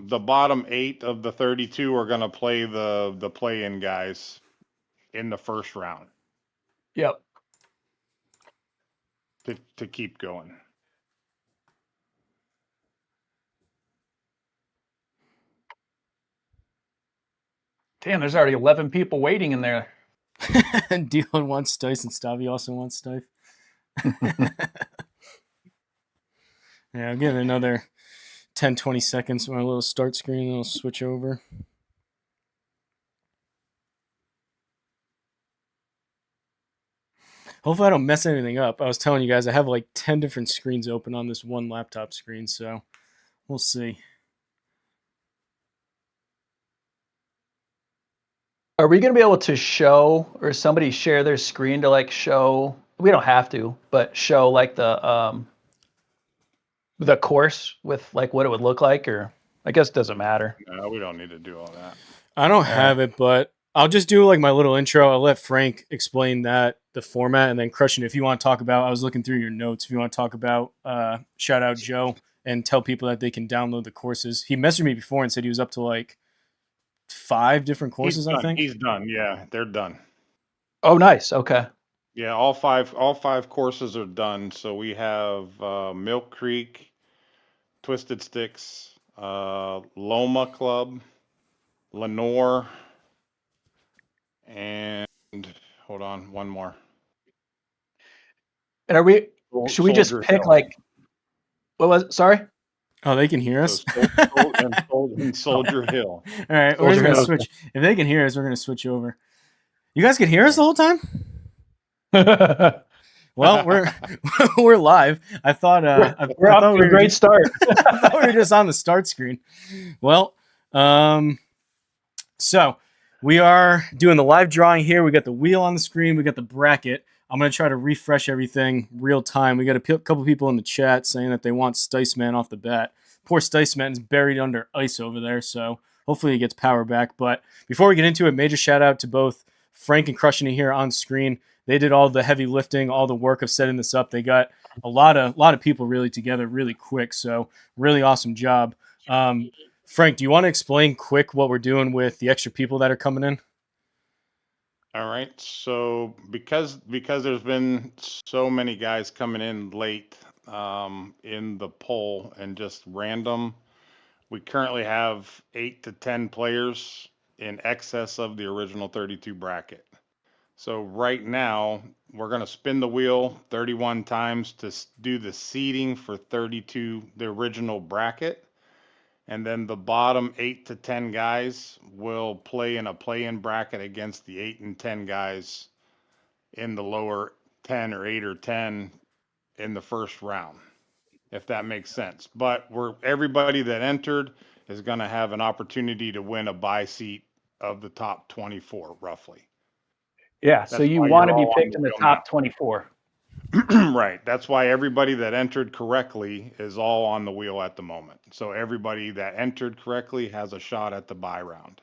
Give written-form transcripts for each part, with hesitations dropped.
the bottom 8 of the 32 are going to play the play-in guys in the first round. Yep. To keep going. Damn, there's already 11 people waiting in there. Dylan wants Stice and Stavi also wants Stice. Yeah, I'll give it another 10, 20 seconds on my little start screen and I'll switch over. Hopefully I don't mess anything up. I was telling you guys I have like 10 different screens open on this one laptop screen, so we'll see. Are we going to be able to show, or somebody share their screen to like show, we don't have to, but show like the course with like what it would look like, or I guess it doesn't matter. No, we don't need to do all that. I don't have it, but I'll just do like my little intro. I'll let Frank explain the format, and then Crushing, if you want to talk about, I was looking through your notes, if you want to talk about shout out Joe and tell people that they can download the courses. He messaged me before and said he was up to like 5 different courses, I think. He's done. Yeah, they're done. Oh, nice. Okay. Yeah, all five courses are done. So we have Milk Creek, Twisted Sticks, Loma Club, Lenore, and hold on, one more. And should we just pick Hill. like, what was it? Sorry? Oh, they can hear us? And Soldier Hill. All right, we're just going to switch. If they can hear us, we're going to switch over. You guys can hear us the whole time? Well, we're live. I thought we're off to a great start. I thought we were just on the start screen. Well, so we are doing the live drawing here. We got the wheel on the screen. We got the bracket. I'm going to try to refresh everything real time. We got a couple people in the chat saying that they want Stice Man off the bat. Poor Stice Man is buried under ice over there, so hopefully he gets power back. But before we get into it, major shout out to both Frank and Crushing It here on screen. They did all the heavy lifting, all the work of setting this up. They got a lot of people really together really quick, so really awesome job. Frank, do you want to explain quick what we're doing with the extra people that are coming in? All right. So because there's been so many guys coming in late in the poll and just random, we currently have 8 to 10 players in excess of the original 32 bracket. So right now we're going to spin the wheel 31 times to do the seeding for 32, the original bracket. And then the bottom 8 to 10 guys will play in a play-in bracket against the 8 and 10 guys in the lower 10 or 8 or 10 in the first round, if that makes sense. But everybody that entered is going to have an opportunity to win a buy seat of the top 24, roughly. Yeah, so you want to be picked in the top 24. Right. That's why everybody that entered correctly is all on the wheel at the moment. So everybody that entered correctly has a shot at the buy round.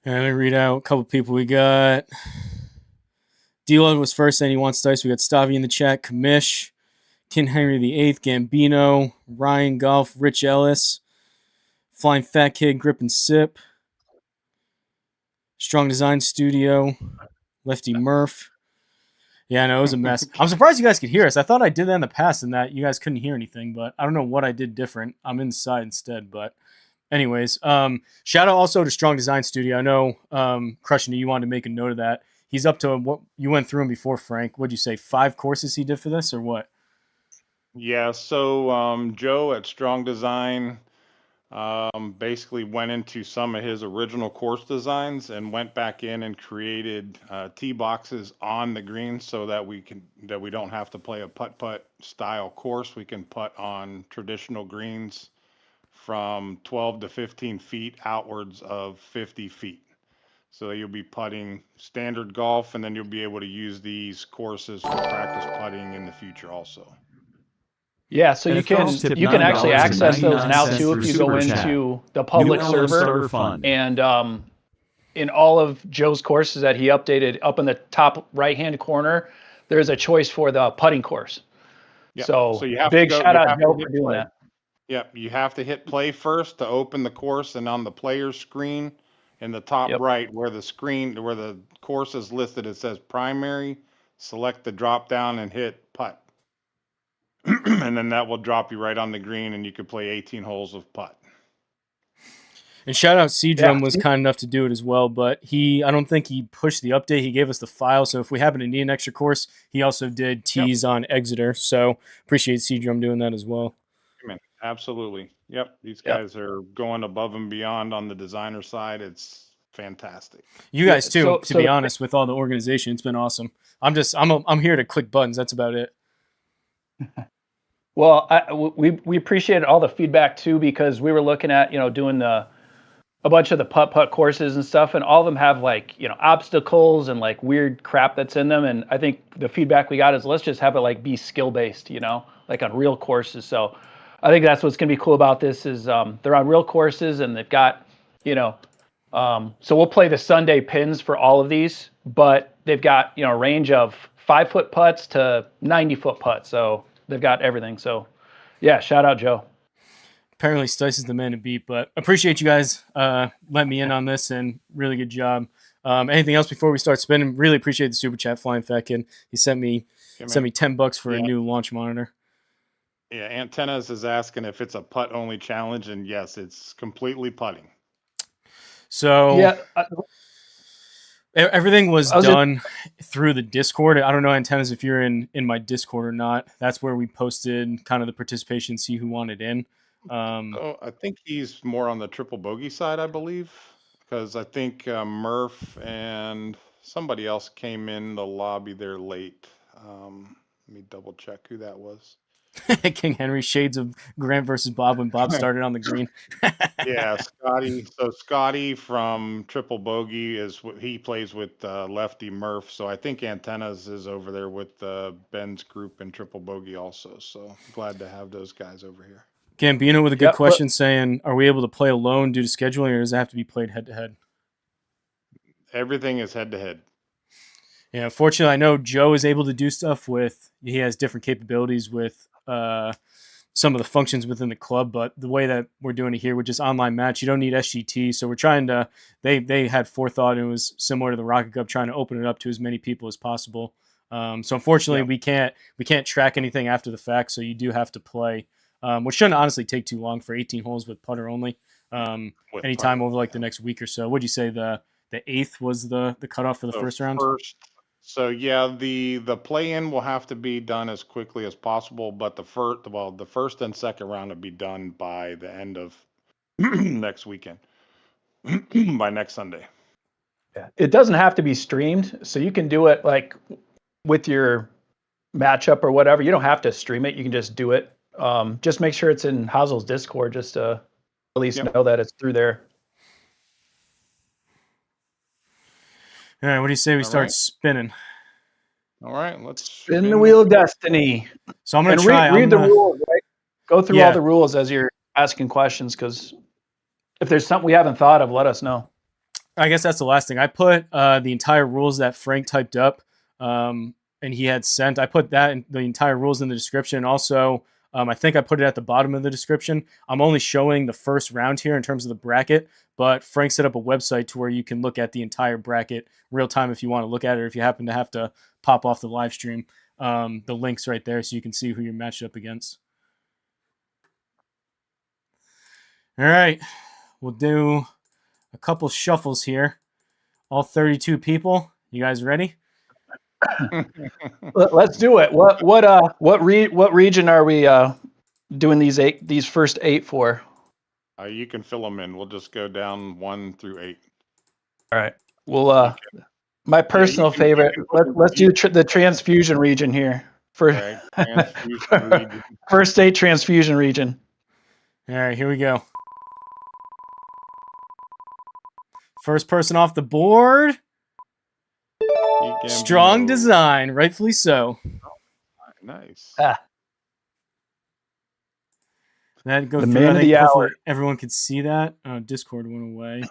And let me read out a couple people we got. D-Lud was first saying he wants Dice. We got Stavi in the chat, Kamish, King Henry VIII, Gambino, Ryan Golf, Rich Ellis, Flying Fat Kid, Grip and Sip, Strong Design Studio, Lefty Murph. Yeah, I know, it was a mess. I'm surprised you guys could hear us. I thought I did that in the past and that you guys couldn't hear anything, but I don't know what I did different. I'm inside instead, but anyways. Shout out also to Strong Design Studio. I know, Crushing It, you wanted to make a note of that. He's up to what you went through him before, Frank. What'd you say, 5 courses he did for this or what? Yeah, so Joe at Strong Design basically went into some of his original course designs and went back in and created tee boxes on the green so that we don't have to play a putt-putt style course. We can putt on traditional greens from 12 to 15 feet outwards of 50 feet. So you'll be putting standard golf, and then you'll be able to use these courses for practice putting in the future also. Yeah, so you can actually access those now too if you go into the public server. And in all of Joe's courses that he updated, up in the top right-hand corner, there's a choice for the putting course. Yep. So you have big to go, shout you out have Joe to hit for doing play. that. Yep, you have to hit play first to open the course, and on the player's screen in the top Yep. right where the course is listed, it says primary, select the drop down and hit putt. And then that will drop you right on the green and you can play 18 holes of putt. And shout out Seadrum Yeah. was kind enough to do it as well, but I don't think he pushed the update. He gave us the file, so if we happen to need an extra course, he also did tease on Exeter. So appreciate Seadrum doing that as well. Absolutely. Yep. These Yep. guys are going above and beyond on the designer side. It's fantastic. You guys too, So be honest, with all the organization, it's been awesome. I'm here to click buttons. That's about it. Well, we appreciated all the feedback too, because we were looking at, doing a bunch of the putt courses and stuff, and all of them have like, obstacles and like weird crap that's in them. And I think the feedback we got is let's just have it like be skill based, like on real courses. So I think that's what's gonna be cool about this is they're on real courses and they've got, so we'll play the Sunday pins for all of these, but they've got, a range of 5-foot putts to 90-foot putts. So they've got everything. So yeah, shout out Joe. Apparently Stice is the man to beat, but appreciate you guys letting me in on this, and really good job. Anything else before we start spinning? Really appreciate the super chat, Flying Fat Kid. He sent me $10 for a new launch monitor. Yeah, Antennas is asking if it's a putt only challenge, and yes, it's completely putting. So yeah, everything was done through the Discord. I don't know, Antennas, if you're in my Discord or not. That's where we posted kind of the participation, see who wanted in. I think he's more on the triple bogey side, I believe, because I think Murph and somebody else came in the lobby there late. Let me double check who that was. King Henry, shades of Grant versus Bob when Bob started on the green. Yeah, Scotty. So Scotty from Triple Bogey he plays with Lefty Murph. So I think Antennas is over there with Ben's group in Triple Bogey also. So glad to have those guys over here. Gambino with a good question saying, are we able to play alone due to scheduling, or does it have to be played head to head? Everything is head to head. Yeah, fortunately, I know Joe is able to do stuff he has different capabilities with some of the functions within the club, but the way that we're doing it here with just online match, you don't need SGT. So we're trying to, they had forethought, and it was similar to the Rocket Cup, trying to open it up to as many people as possible. So unfortunately, we can't track anything after the fact. So you do have to play, which shouldn't honestly take too long for 18 holes with putter only. Anytime over like the next week or so. What'd you say the 8th was the cutoff for the first round? So yeah, the play-in will have to be done as quickly as possible, but the first and second round will be done by the end of next weekend, by next Sunday. Yeah. It doesn't have to be streamed, so you can do it like with your matchup or whatever. You don't have to stream it. You can just do it. Just make sure it's in Hosel's Discord, just to at least know that it's through there. All right, what do you say we start spinning? All right, let's spin the wheel of destiny. So I'm going to try. Read the rules, right? Go through all the rules as you're asking questions, because if there's something we haven't thought of, let us know. I guess that's the last thing. I put the entire rules that Frank typed up and he had sent. I put the entire rules in the description. Also, I think I put it at the bottom of the description. I'm only showing the first round here in terms of the bracket, but Frank set up a website to where you can look at the entire bracket real time if you want to look at it, or if you happen to have to pop off the live stream. The link's right there so you can see who you're matched up against. All right, we'll do a couple shuffles here. All 32 people. You guys ready? Let's do it. What region are we doing these first 8 for? You can fill them in. We'll just go down 1 through 8. All right. Well, my personal favorite. Let's do the Transfusion region here for region. First 8 Transfusion region. All right, here we go. First person off the board. Strong design, rightfully so. Nice. That goes the man of the hour. Everyone could see that. Oh, Discord went away.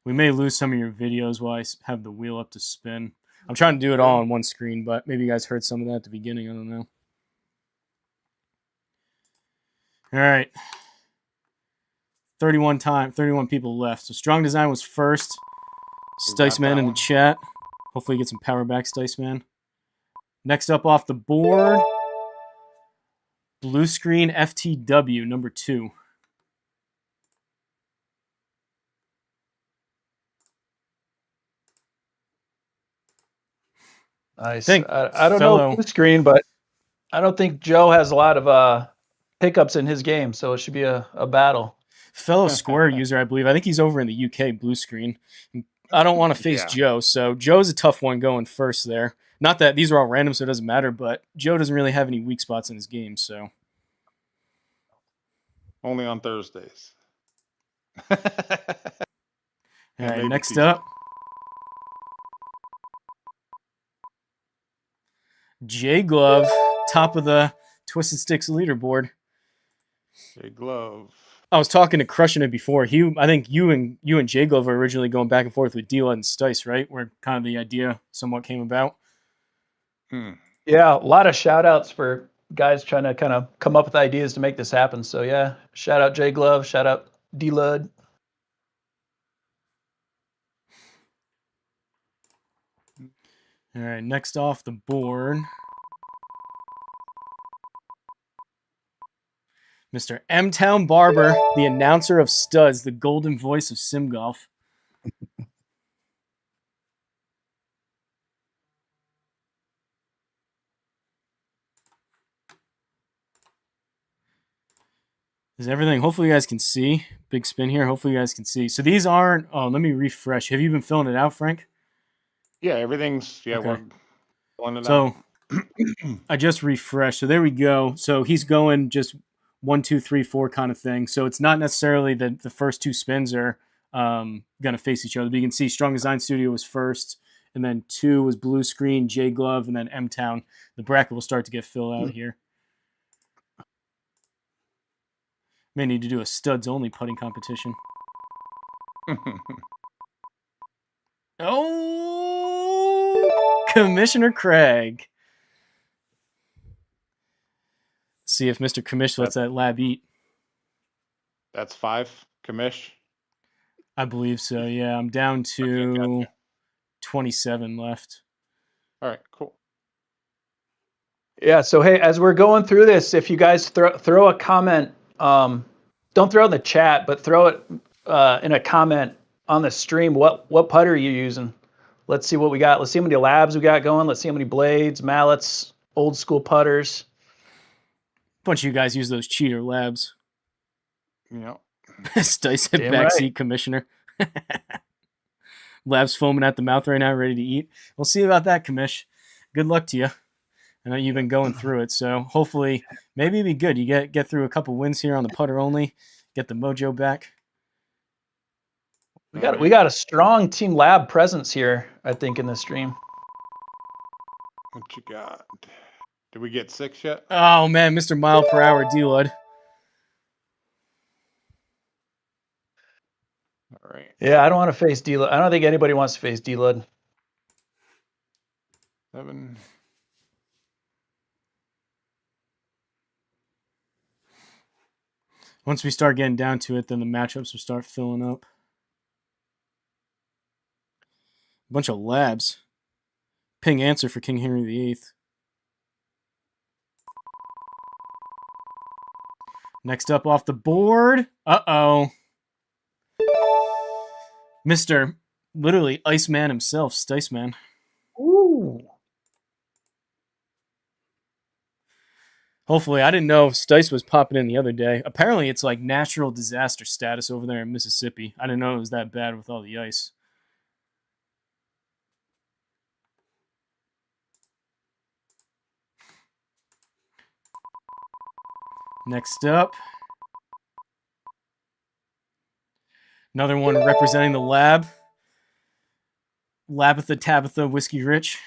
We may lose some of your videos while I have the wheel up to spin. I'm trying to do it all on one screen, but maybe you guys heard some of that at the beginning. I don't know. All right. 31 people left. So Strong Design was first. Sticeman in the chat. Hopefully get some power back, Sticeman. Next up off the board, Blue Screen FTW, number 2. Nice. I don't know Blue Screen, but I don't think Joe has a lot of pickups in his game, so it should be a battle. Fellow Square user, I believe. I think he's over in the UK, Blue Screen. I don't want to face Joe, so Joe's a tough one going first there. Not that these are all random, so it doesn't matter, but Joe doesn't really have any weak spots in his game, so. Only on Thursdays. All right, next up. J Glove, top of the Twisted Sticks leaderboard. J Glove. I was talking to Crushing It before. I think you and J Glove were originally going back and forth with D-Lud and Stice, right? Where kind of the idea somewhat came about. Yeah, a lot of shout outs for guys trying to kind of come up with ideas to make this happen. So yeah, shout out J Glove, shout out D-Lud. All right, next off the board, Mr. M-Town Barber, the announcer of studs, the golden voice of sim golf. Is everything? Hopefully you guys can see. Big spin here. Hopefully you guys can see. So these aren't. Oh, let me refresh. Have you been filling it out, Frank? Yeah, everything's. Yeah, okay. we're filling it out. So I just refreshed. So there we go. So he's going just 1, 2, 3, 4 kind of thing. So it's not necessarily that the first 2 spins are going to face each other. But you can see Strong Design Studio was first, and then 2 was Blue Screen, J Glove, and then M-Town. The bracket will start to get filled out here. May need to do a studs only putting competition. Oh, Commissioner Craig. See if Mr. Commish lets that lab eat. That's 5, Commish? I believe so, yeah. I'm down to gotcha. 27 left. All right, cool. Yeah, so hey, as we're going through this, if you guys throw a comment, don't throw it in the chat, but throw it in a comment on the stream. What putter are you using? Let's see what we got. Let's see how many labs we got going. Let's see how many blades, mallets, old school putters. A bunch of you guys use those cheater labs. Yeah. Stice hit backseat commissioner. Labs foaming at the mouth right now, ready to eat. We'll see about that, Commish. Good luck to you. I know you've been going through it, so hopefully, maybe it'd be good. You get through a couple wins here on the putter only, get the mojo back. We got a strong Team Lab presence here, I think, in the stream. What you got? Did we get 6 yet? Oh man, Mr. Mile Per Hour D-Lud. All right. Yeah, I don't want to face D-Lud. I don't think anybody wants to face D-Lud. 7. Once we start getting down to it, then the matchups will start filling up. A bunch of labs. Ping answer for King Henry VIII. Next up off the board. Uh-oh. Mr. literally Iceman himself, Sticeman. Ooh. Hopefully, I didn't know if Stice was popping in the other day. Apparently, it's like natural disaster status over there in Mississippi. I didn't know it was that bad with all the ice. Next up, another one representing the lab. Labatha Tabitha Whiskey Rich.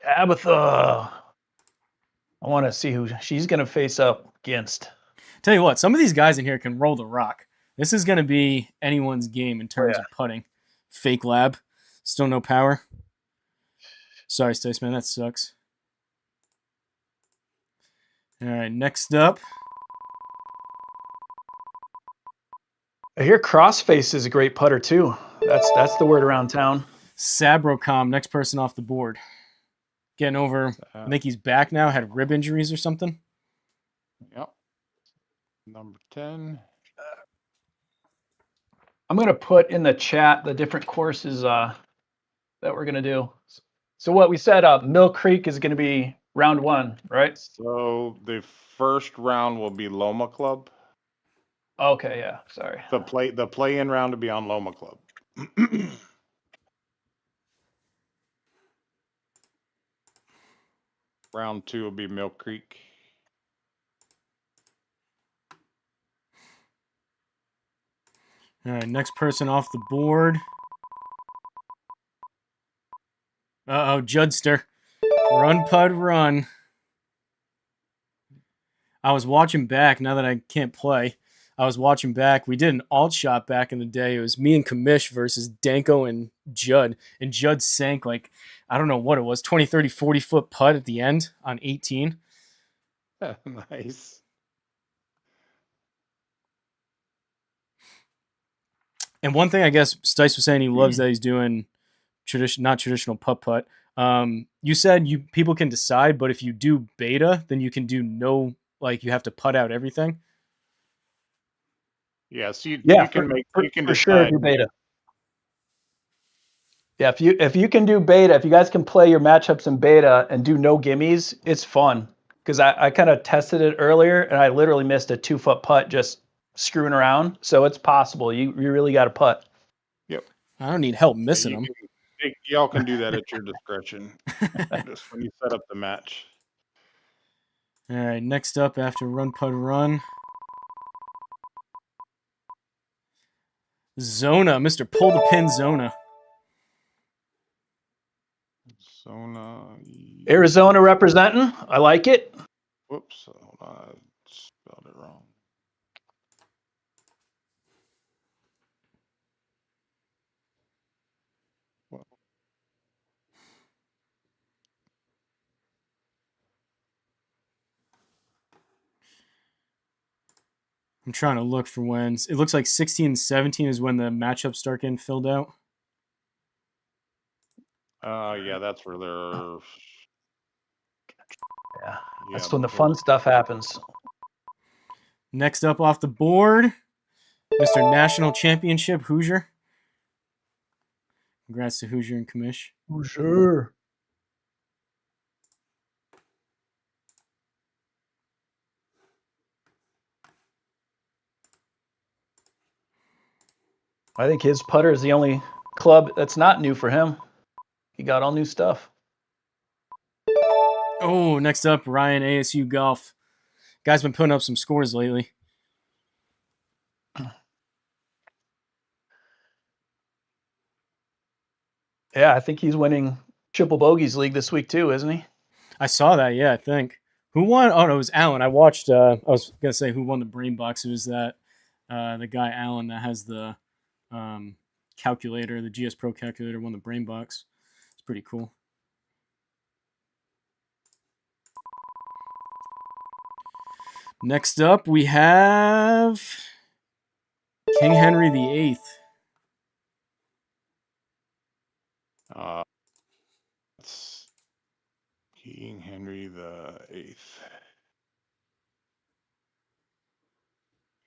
Tabitha. I want to see who she's going to face up against. Tell you what, some of these guys in here can roll the rock. This is going to be anyone's game in terms of putting. Fake lab. Still no power. Sorry, Stace, man. That sucks. All right, next up. I hear Crossface is a great putter too. That's the word around town. Sabrocom, next person off the board. Getting over, I think he's back now, had rib injuries or something. Yep. Number 10. I'm going to put in the chat the different courses that we're going to do. So what we said, Mill Creek is going to be round 1, right? So the first round will be Loma Club. Okay, yeah, sorry. The play-in round will be on Loma Club. Round 2 will be Mill Creek. All right, next person off the board. Uh-oh, Judster. Run, Pud, run. I was watching back, now that I can't play. I was watching back. We did an alt shot back in the day. It was me and Kamish versus Danko and Judd. And Judd sank like, I don't know what it was, 20, 30, 40-foot putt at the end on 18. Nice. And one thing I guess Stice was saying he loves that he's doing not traditional putt. You said people can decide, but if you do beta, then you can do no, like you have to putt out everything. Yes, you can for sure do beta. Yeah, if you can do beta, if you guys can play your matchups in beta and do no gimmies, it's fun. Because I kind of tested it earlier and I literally missed a 2-foot putt just screwing around. So it's possible. You really got to putt. Yep. I don't need help missing them. Y'all can do that at your discretion. Just when you set up the match. All right, next up after Run Pud Run. Zona, Mr. Pull the Pin Zona. Arizona representing. I like it. Whoops, hold on, I spelled it wrong. I'm trying to look for when. It looks like 16 and 17 is when the matchups start getting filled out. Yeah, that's where they're. Yeah, that's when the fun stuff happens. Next up off the board, Mr. National Championship Hoosier. Congrats to Hoosier and Kamish. Hoosier. I think his putter is the only club that's not new for him. He got all new stuff. Oh, next up, Ryan ASU Golf. Guy's been putting up some scores lately. Yeah, I think he's winning Triple Bogeys League this week too, isn't he? I saw that, yeah, I think. Who won? Oh, no, it was Alan. I watched, I was going to say who won the Brain Box. It was that, the guy Alan that has the calculator, the GS Pro calculator, won the Brain Box. It's pretty cool. Next up, we have King Henry VIII. It's King Henry VIII.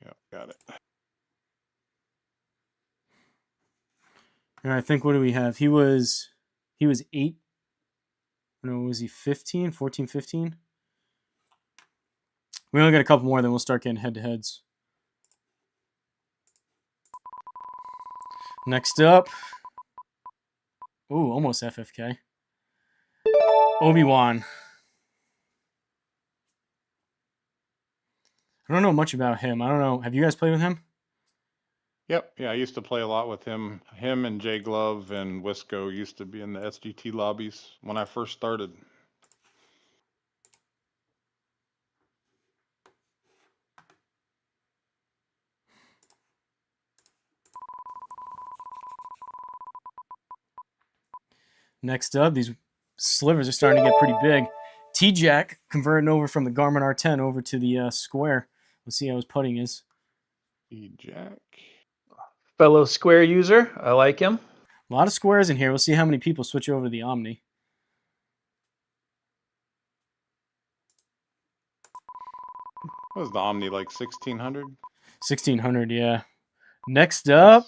Yep, got it. And I think, what do we have? He was 8. No, was he 15? 14, 15? We only got a couple more, then we'll start getting head-to-heads. Next up. Ooh, almost FFK. Obi-Wan. I don't know much about him. I don't know. Have you guys played with him? Yep. Yeah, I used to play a lot with him. Him and Jay Glove and Wisco used to be in the SGT lobbies when I first started. Next up, these slivers are starting to get pretty big. T-Jack converting over from the Garmin R10 over to the square. Let's see how his putting is. T-Jack. Fellow square user. I like him. A lot of squares in here. We'll see how many people switch over to the Omni. What was the Omni, like 1600? 1600, yeah. Next up,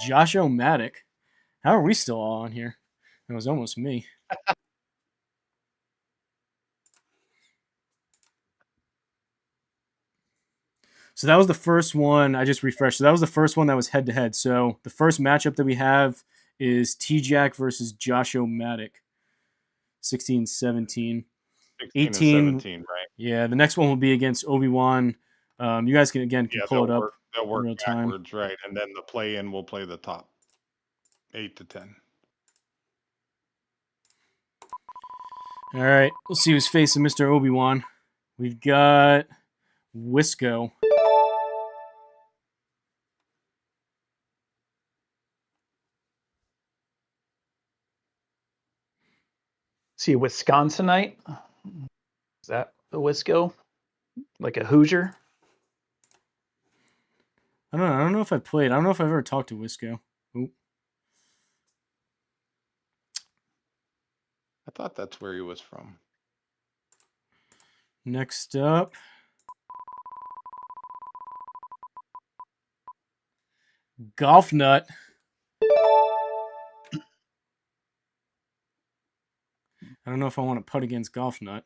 Josh O'Matic. How are we still all on here? It was almost me. So that was the first one. I just refreshed. So that was the first one that was head-to-head. So the first matchup that we have is T-Jack versus Josh O'Matic. 16, 17. 18, 17, right? Yeah, the next one will be against Obi-Wan. You guys can pull it up. They'll work real time. backwards, right? And then the play-in will play the top 8 to 10. All right, we'll see who's facing Mr. Obi-Wan. We've got Wisco. See a Wisconsinite? Is that a Wisco? Like a Hoosier? I don't know if I played. I don't know if I've ever talked to Wisco. Ooh. I thought that's where he was from. Next up, Golf Nut. I don't know if I want to putt against Golf Nut.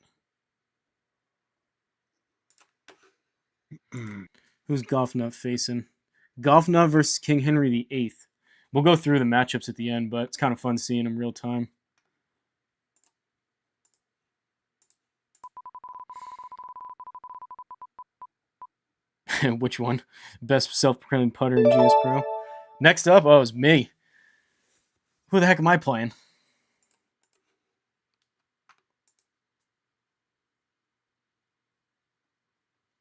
Who's Golf Nut facing? Golf Nut versus King Henry VIII. We'll go through the matchups at the end, but it's kind of fun seeing them real time. Which one? Best self-proclaimed putter in GS Pro. Next up, oh, it's me. Who the heck am I playing?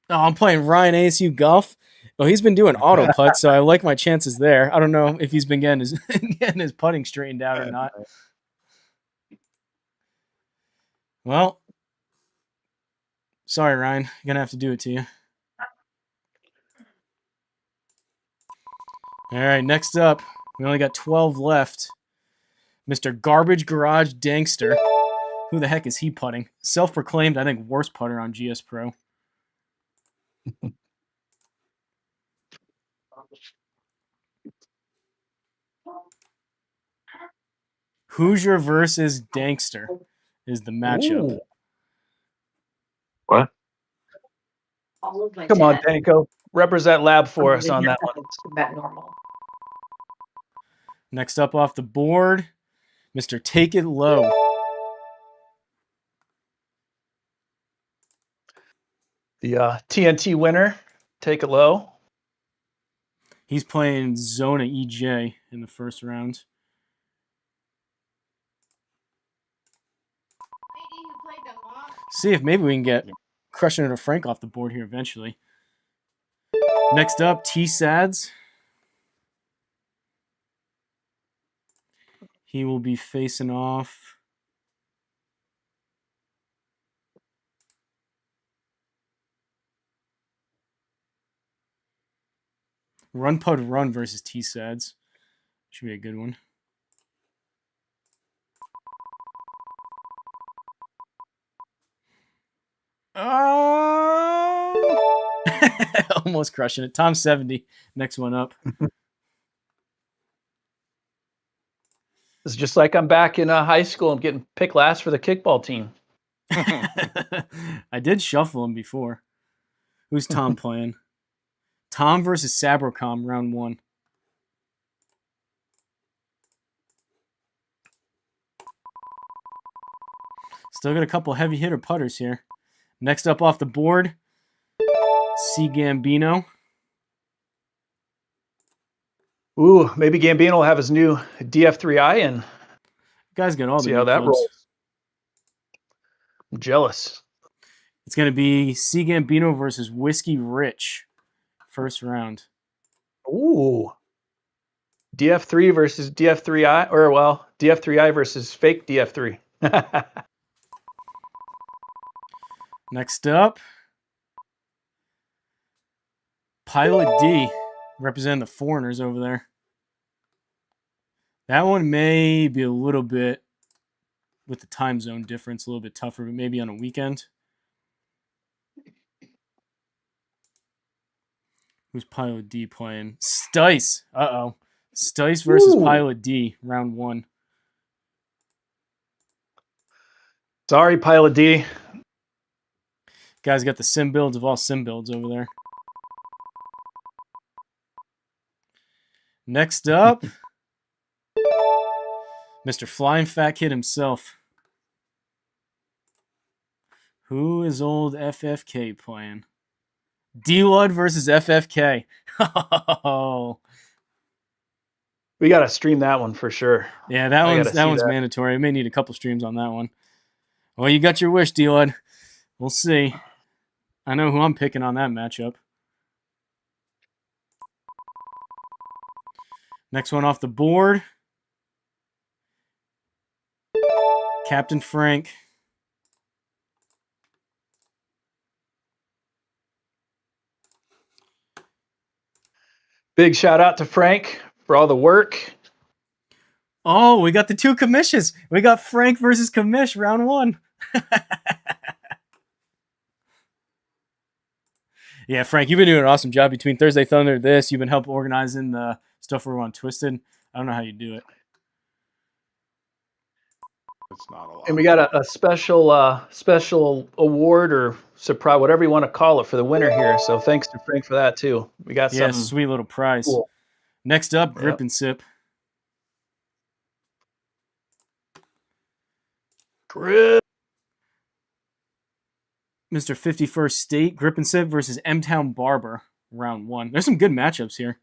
Oh, I'm playing Ryan ASU Golf. Well, he's been doing auto putt, so I like my chances there. I don't know if he's been getting his putting straightened out or not. Well, sorry, Ryan. I'm gonna have to do it to you. All right, next up, we only got 12 left. Mr. Garbage Garage Dankster. Who the heck is he putting? Self-proclaimed, I think, worst putter on GS Pro. Hoosier versus Dankster is the matchup. Ooh. What? Come on, Danko. Represent Lab for us on that one. That normal. Next up off the board, Mr. Take It Low. The TNT winner, Take It Low. He's playing Zona EJ in the first round. See if maybe we can get Crushing It or Frank off the board here eventually. Next up, T-Sads. He will be facing off Run Pud Run versus T-Sads. Should be a good one. Oh! Almost crushing it. Tom 70. Next one up. It's just like I'm back in high school. I'm getting picked last for the kickball team. I did shuffle him before. Who's Tom playing? Tom versus Sabrocom, round one. Still got a couple heavy hitter putters here. Next up off the board, C. Gambino. Ooh, maybe Gambino will have his new DF3i and Guys got all the see how that clubs. rolls. I'm jealous. It's going to be C. Gambino versus Whiskey Rich. First round. Ooh. DF3 versus DF3I, or well, DF3I versus fake DF3. Next up, Pilot D, representing the foreigners over there. That one may be a little bit, with the time zone difference, a little bit tougher, but maybe on a weekend. Who's Pilot D playing? Stice. Uh-oh. Stice versus Pilot D, round 1. Sorry, Pilot D. Guys got the sim builds of all sim builds over there. Next up, Mr. Flying Fat Kid himself. Who is old FFK playing? D-Lud versus FFK. Oh. We got to stream that one for sure. Yeah, that one's mandatory. I may need a couple streams on that one. Well, you got your wish, D-Lud. We'll see. I know who I'm picking on that matchup. Next one off the board. Captain Frank. Big shout out to Frank for all the work. Oh, we got the 2 commissions. We got Frank versus Commish, round 1. Yeah, Frank, you've been doing an awesome job between Thursday Thunder, this. You've been helping organizing the stuff we're on Twisted. I don't know how you do it. It's not a lot. And we got a special award or surprise, whatever you want to call it, for the winner here. So thanks to Frank for that too. We got some sweet little prize. Cool. Next up, Grip and Sip. Grip. Mr. 51st State, Grip and Sip versus M-Town Barber, round 1. There's some good matchups here.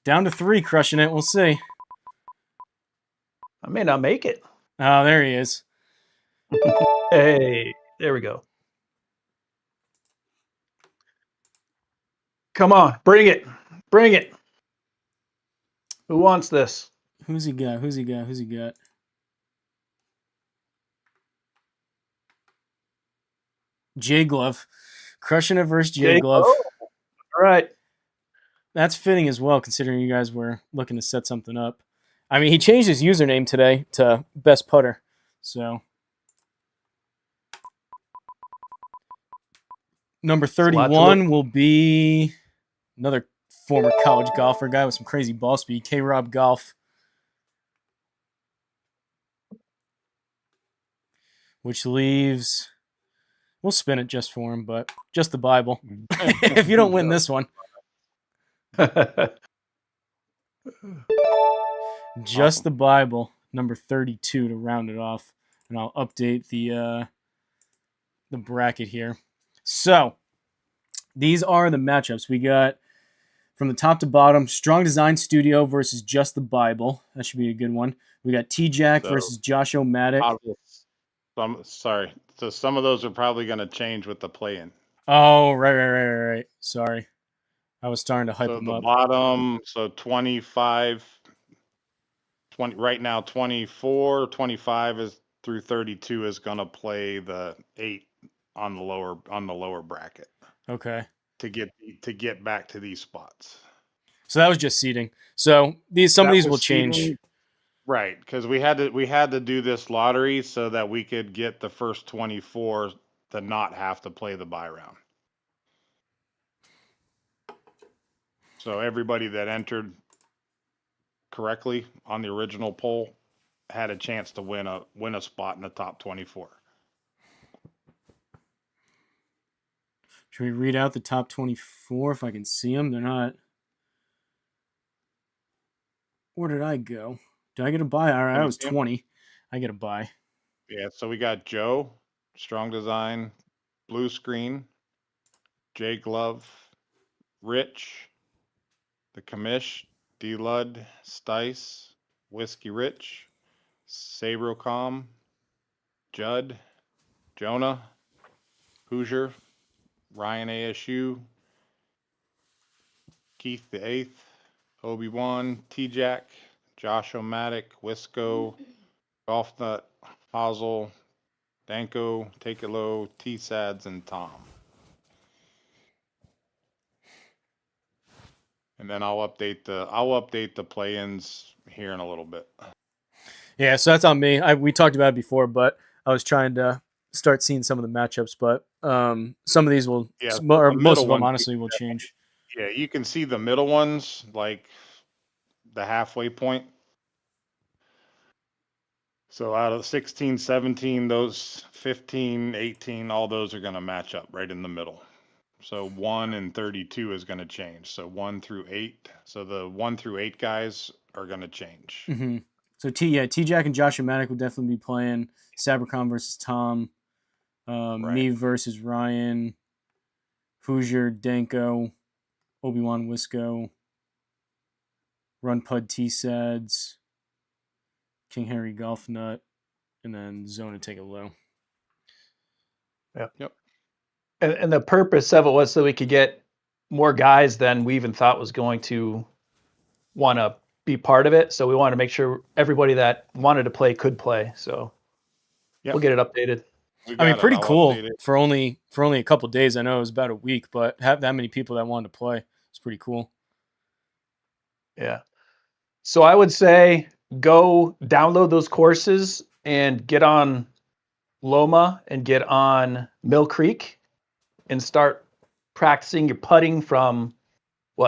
Down to 3, crushing it. We'll see. I may not make it. Oh, there he is. Hey, there we go. Come on, bring it. Bring it. Who wants this? Who's he got? J Glove. Crushing it versus J Glove. All right. That's fitting as well, considering you guys were looking to set something up. I mean, he changed his username today to Best Putter. So, number 31 will be another former college golfer, guy with some crazy ball speed, K-Rob Golf. Which leaves, we'll spin it just for him, but just the Bible. If you don't win this one. Just the Bible, number 32 to round it off. And I'll update the bracket here. So, these are the matchups. We got, from the top to bottom, Strong Design Studio versus Just the Bible. That should be a good one. We got T-Jack versus Josh O'Matic. Sorry. So some of those are probably going to change with the play-in. Oh, right. Sorry. I was starting to hype them up. So the bottom, so 25, 20, right now 24, 25 is through 32 is going to play the 8 on the lower bracket. Okay. To get back to these spots. So that was just seeding. So some of these will change. Seeding, right, because we had to do this lottery so that we could get the first 24 to not have to play the bye round. So everybody that entered correctly on the original poll had a chance to win a spot in the top 24. Should we read out the top 24 if I can see them? They're not. Where did I go? Did I get a buy? All right, I was 20. I get a buy. Yeah, so we got Joe, Strong Design, Blue Screen, J Glove, Rich, the Commish, D-Lud, Stice, Whiskey Rich, Sabrocom, Judd, Jonah, Hoosier, Ryan ASU, Keith the Eighth, Obi-Wan, T-Jack, Josh O'Matic, Wisco, Golf Nut, Hosel, Danko, Take It Low, T-Sads, and Tom. And then I'll update the play-ins here in a little bit. Yeah, so that's on me. We talked about it before, but I was trying to start seeing some of the matchups, but some of these will, or most of them, honestly, will change. Yeah, you can see the middle ones, like the halfway point. So out of 16, 17, those 15, 18, all those are going to match up right in the middle. So 1 and 32 is going to change. So 1 through 8. So the 1 through 8 guys are going to change. Mm-hmm. So T-Jack and Josh O'Matic will definitely be playing. Sabricon versus Tom. Right. Me versus Ryan. Hoosier, Danko, Obi-Wan Wisco. Run Pud T-Sads. King Henry Golf Nut. And then Zona Take It Low. Yep. And the purpose of it was so we could get more guys than we even thought was going to want to be part of it. So we wanted to make sure everybody that wanted to play could play. So we'll get it updated. I mean, pretty cool for only a couple of days. I know it was about a week, but have that many people that wanted to play. It's pretty cool. Yeah. So I would say go download those courses and get on Loma and get on Mill Creek and start practicing your putting from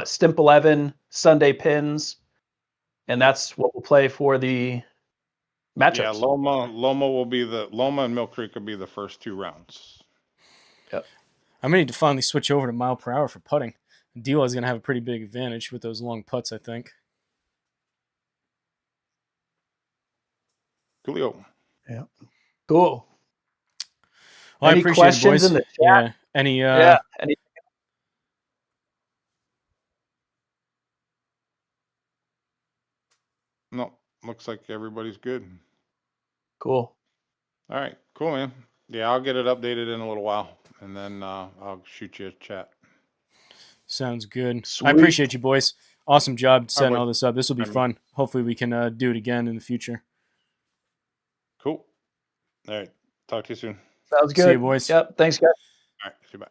Stimp 11, Sunday pins, and that's what we'll play for the matchups. Yeah, Loma and Mill Creek will be the first 2 rounds. Yep. I'm gonna need to finally switch over to mile per hour for putting. Dila is gonna have a pretty big advantage with those long putts, I think. Coolio. Yeah. Cool. Well, any questions in the chat? Yeah. Any? No, looks like everybody's good. Cool. All right, cool, man. Yeah, I'll get it updated in a little while, and then I'll shoot you a chat. Sounds good. Sweet. I appreciate you, boys. Awesome job setting all buddy. this up. This will be fun. Hopefully we can do it again in the future. Cool. All right. Talk to you soon. Sounds good. See you, boys. Yep. Thanks, guys. All right. See you. Bye.